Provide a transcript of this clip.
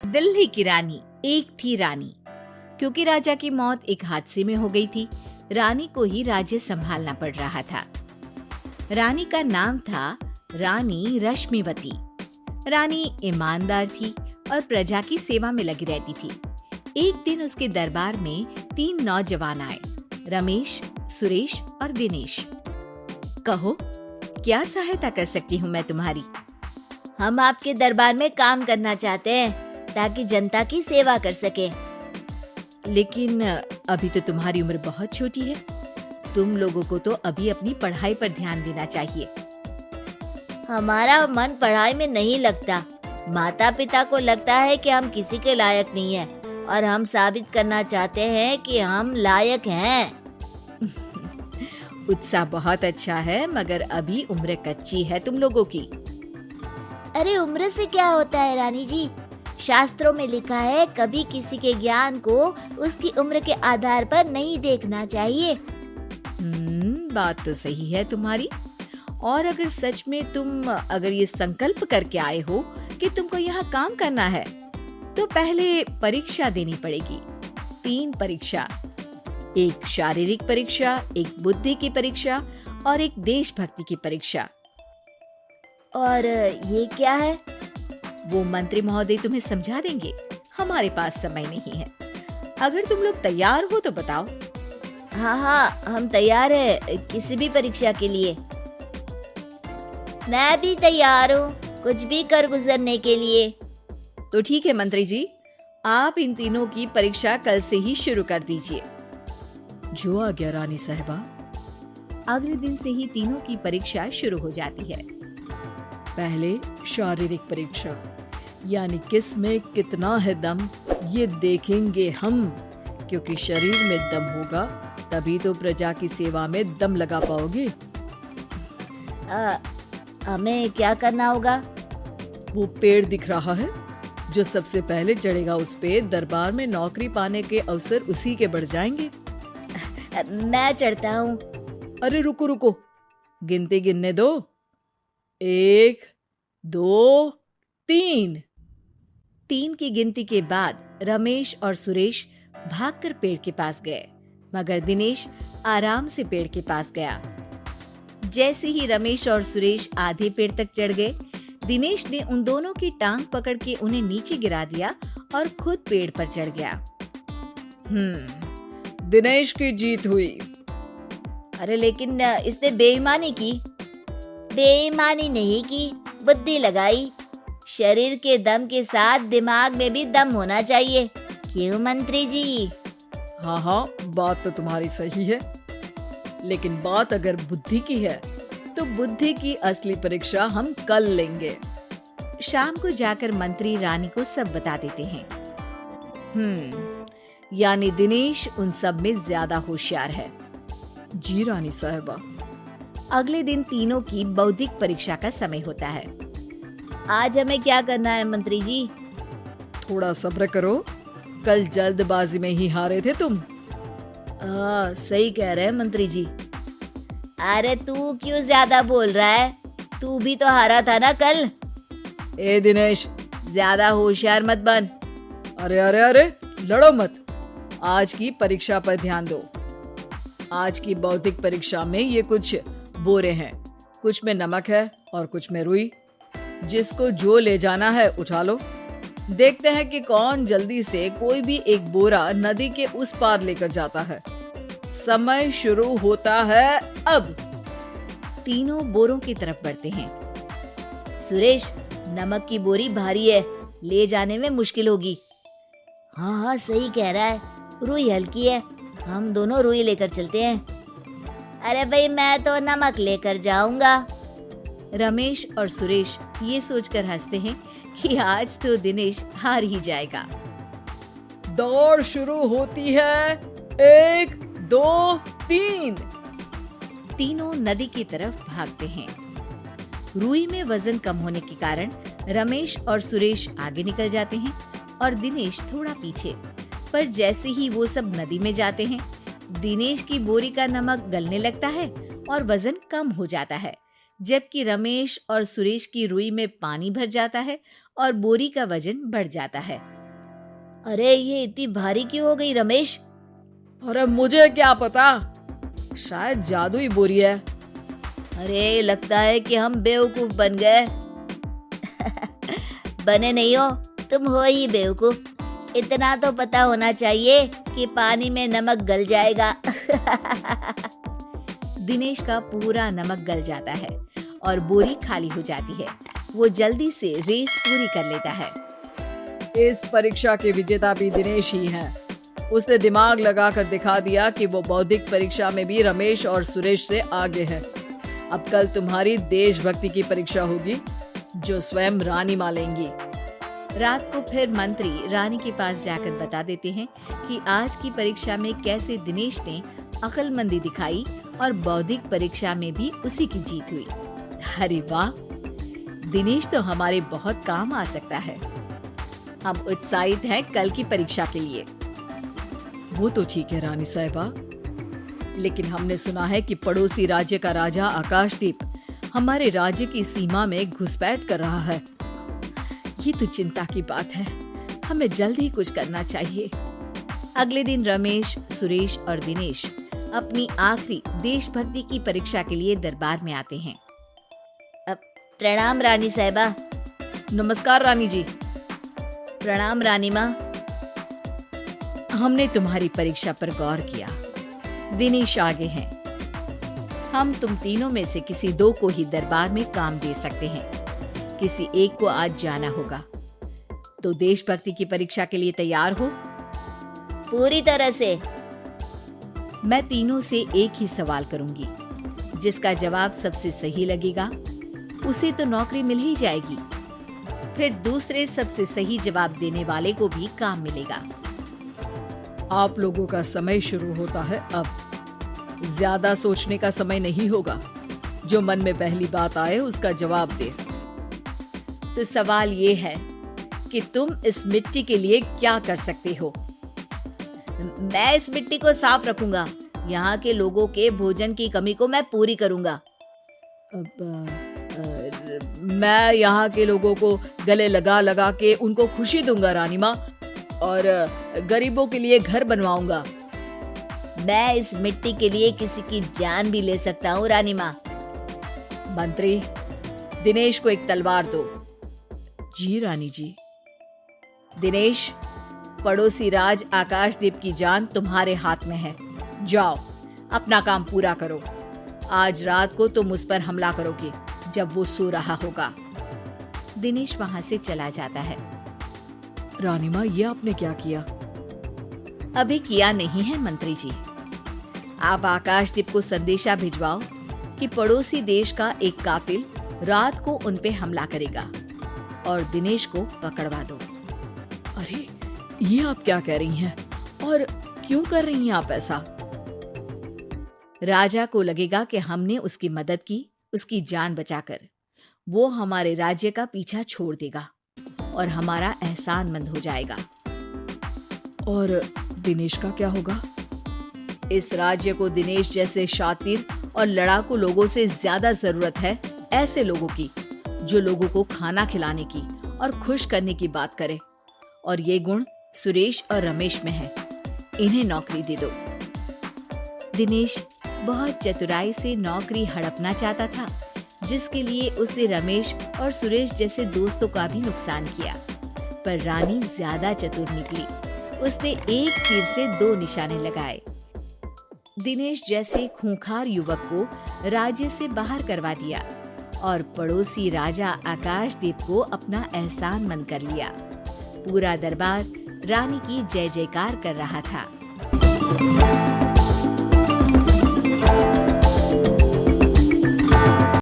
दिल्ली की रानी। एक थी रानी। क्योंकि राजा की मौत एक हादसे में हो गई थी, रानी को ही राज्य संभालना पड़ रहा था। रानी का नाम था रानी रश्मिवती। रानी ईमानदार थी और प्रजा की सेवा में लगी रहती थी। एक दिन उसके दरबार में 3 नौजवान आए, रमेश, सुरेश और दिनेश। कहो, क्या सहायता कर सकती हूँ मैं तुम्हारी? हम आपके दरबार में काम करना चाहते हैं ताकि जनता की सेवा कर सके। लेकिन अभी तो तुम्हारी उम्र बहुत छोटी है। तुम लोगों को तो अभी अपनी पढ़ाई पर ध्यान देना चाहिए। हमारा मन पढ़ाई में नहीं लगता। माता पिता को लगता है कि हम किसी के लायक नहीं हैं और हम साबित करना चाहते हैं कि हम लायक हैं। उत्साह बहुत अच्छा है, मगर अभी उम्र कच्ची है तुम लोगों की। अरे उम्र से क्या होता है रानी जी? शास्त्रों में लिखा है कभी किसी के ज्ञान को उसकी उम्र के आधार पर नहीं देखना चाहिए। बात तो सही है तुम्हारी। और अगर सच में तुम अगर ये संकल्प करके आए हो कि तुमको यहाँ काम करना है, तो पहले परीक्षा देनी पड़ेगी। 3 परीक्षा, एक शारीरिक परीक्षा, एक बुद्धि की परीक्षा और एक देशभक्ति की परीक्षा। और ये क्या है? वो मंत्री महोदय तुम्हें समझा देंगे। हमारे पास समय नहीं है। अगर तुम लोग तैयार हो तो बताओ। हाँ, हम तैयार है किसी भी परीक्षा के लिए। मैं भी तैयार हूँ कुछ भी कर गुजरने के लिए। तो ठीक है मंत्री जी, आप इन तीनों की परीक्षा कल से ही शुरू कर दीजिए। जो आज्ञा रानी साहिबा। अगले दिन से ही तीनों की परीक्षा शुरू हो जाती है। पहले शारीरिक परीक्षा, यानी किस में कितना है दम, ये देखेंगे हम। क्योंकि शरीर में दम होगा तभी तो प्रजा की सेवा में दम लगा पाओगे। हमें क्या करना होगा? वो पेड़ दिख रहा है, जो सबसे पहले चढ़ेगा उस पे दरबार में नौकरी पाने के अवसर उसी के बढ़ जाएंगे। मैं चढ़ता हूँ। अरे रुको रुको, गिनती गिनने दो। 1, 2, 3। 3 की गिनती के बाद रमेश और सुरेश भागकर पेड़ के पास गए, मगर दिनेश आराम से पेड़ के पास गया। जैसे ही रमेश और सुरेश आधे पेड़ तक चढ़ गए, दिनेश ने उन दोनों की टांग पकड़ के उन्हें नीचे गिरा दिया और खुद पेड़ पर चढ़ गया। दिनेश की जीत हुई। अरे लेकिन इसने बेईमानी की। बेईमानी नहीं की, बुद्धि लगाई। शरीर के दम के साथ दिमाग में भी दम होना चाहिए। क्यों मंत्री जी? हाँ, बात तो तुम्हारी सही है। लेकिन बात अगर बुद्धि की है तो बुद्धि की असली परीक्षा हम कल लेंगे। शाम को जाकर मंत्री रानी को सब बता देते हैं। यानी दिनेश उन सब में ज्यादा होशियार है। जी रानी साहिबा। अगले दिन तीनों की बौद्धिक परीक्षा का समय होता है। आज हमें क्या करना है मंत्री जी? थोड़ा सब्र करो, कल जल्दबाजी में ही हारे थे तुम। सही कह रहे हैं मंत्री जी। अरे तू क्यों ज्यादा बोल रहा है? तू भी तो हारा था ना कल। ए दिनेश, ज्यादा होशियार मत बन। अरे लड़ो मत। आज की परीक्षा पर ध्यान दो। आज की बौद्धिक परीक्षा में ये कुछ बोरे हैं, कुछ में नमक है और कुछ में रुई। जिसको जो ले जाना है उठा लो। देखते हैं कि कौन जल्दी से कोई भी एक बोरा नदी के उस पार लेकर जाता है। समय शुरू होता है अब। तीनों बोरों की तरफ बढ़ते हैं। सुरेश, नमक की बोरी भारी है, ले जाने में मुश्किल होगी। हाँ, सही कह रहा है। रुई हल्की है, हम दोनों रुई लेकर चलते हैं। अरे भाई, मैं तो नमक लेकर जाऊंगा। रमेश और सुरेश ये सोचकर हंसते हैं कि आज तो दिनेश हार ही जाएगा। दौड़ शुरू होती है। 1, 2, 3। तीनों नदी की तरफ भागते हैं। रुई में वजन कम होने के कारण रमेश और सुरेश आगे निकल जाते हैं और दिनेश थोड़ा पीछे। पर जैसे ही वो सब नदी में जाते हैं, दिनेश की बोरी का नमक गलने लगता है और वजन कम हो जाता है, जबकि रमेश और सुरेश की रुई में पानी भर जाता है और बोरी का वजन बढ़ जाता है। अरे ये इतनी भारी क्यों हो गई रमेश? अरे मुझे क्या पता, शायद जादुई बोरी है। अरे लगता है कि हम बेवकूफ बन गए। बने नहीं हो, तुम हो ही बेवकूफ। इतना तो पता होना चाहिए कि पानी में नमक गल जाएगा। दिनेश का पूरा नमक गल जाता है और बोरी खाली हो जाती है। वो जल्दी से रेस पूरी कर लेता है। इस परीक्षा के विजेता भी दिनेश ही हैं। उसने दिमाग लगाकर दिखा दिया कि वो बौद्धिक परीक्षा में भी रमेश और सुरेश से आगे है। अब कल तुम्हारी देशभक्ति की परीक्षा होगी, जो स्वयं रानी माँ लेंगी। रात को फिर मंत्री रानी के पास जाकर बता देते हैं कि आज की परीक्षा में कैसे दिनेश ने अक्लमंदी दिखाई और बौद्धिक परीक्षा में भी उसी की जीत हुई। अरे वाह, दिनेश तो हमारे बहुत काम आ सकता है। हम उत्साहित हैं कल की परीक्षा के लिए। वो तो ठीक है रानी साहिबा, लेकिन हमने सुना है कि पड़ोसी राज्य का राजा आकाशदीप हमारे राज्य की सीमा में घुसपैठ कर रहा है। ये तो चिंता की बात है, हमें जल्द ही कुछ करना चाहिए। अगले दिन रमेश, सुरेश और दिनेश अपनी आखिरी देशभक्ति की परीक्षा के लिए दरबार में आते हैं। प्रणाम रानी साहिबा। नमस्कार रानी जी। प्रणाम रानी माँ। हमने तुम्हारी परीक्षा पर गौर किया। दिनेश आगे हैं। हम तुम तीनों में से किसी दो को ही दरबार में काम दे सकते हैं। किसी एक को आज जाना होगा। तो देशभक्ति की परीक्षा के लिए तैयार हो? पूरी तरह से। मैं तीनों से एक ही सवाल करूंगी। जिसका जवाब सबसे सही लगेगा उसे तो नौकरी मिल ही जाएगी। फिर दूसरे सबसे सही जवाब देने वाले को भी काम मिलेगा। आप लोगों का समय शुरू होता है अब। ज्यादा सोचने का समय नहीं होगा। जो मन में पहली बात आए उसका जवाब दे। तो सवाल ये है कि तुम इस मिट्टी के लिए क्या कर सकते हो? मैं इस मिट्टी को साफ रखूंगा। यहाँ के लोगों के भोजन की कमी को मैं पूरी करूंगा। मैं यहाँ के लोगों को गले लगा लगा के उनको खुशी दूंगा रानी माँ, और गरीबों के लिए घर बनवाऊंगा। मैं इस मिट्टी के लिए किसी की जान भी ले सकता हूँ रानी माँ। मंत्री, दिनेश को एक तलवार दो। जी रानी जी। दिनेश, पड़ोसी राज आकाशदीप की जान तुम्हारे हाथ में है। जाओ, अपना काम पूरा करो। आज रात को तुम उस पर हमला करोगे जब वो सो रहा होगा। दिनेश वहां से चला जाता है। रानी माँ, ये आपने क्या किया? अभी किया नहीं है मंत्री जी। आप आकाशदीप को संदेशा भिजवाओ कि पड़ोसी देश का एक कातिल रात को उन पे हमला करेगा और दिनेश को पकड़वा दो। अरे ये आप क्या कह रही हैं? और क्यों कर रही हैं आप ऐसा? राजा को लगेगा कि हमने उसकी मदद की, उसकी जान बचाकर। वो हमारे राज्य का पीछा छोड़ देगा और हमारा एहसानमंद हो जाएगा। और दिनेश का क्या होगा? इस राज्य को दिनेश जैसे शातिर और लड़ाकू लोगों से ज्यादा जरूरत है। ऐसे लोगों की जो लोगों को खाना खिलाने की और खुश करने की बात करे। और ये गुण सुरेश और रमेश में है। इन्हें नौकरी दे दो। दिनेश बहुत चतुराई से नौकरी हड़पना चाहता था, जिसके लिए उसने रमेश और सुरेश जैसे दोस्तों का भी नुकसान किया। पर रानी ज्यादा चतुर निकली। उसने एक तीर से दो निशाने लगाए। दिनेश जैसे खूंखार युवक को राज्य से बाहर करवा दिया और पड़ोसी राजा आकाशदीप को अपना एहसानमंद कर लिया। पूरा दरबार रानी की जय जयकार कर रहा था।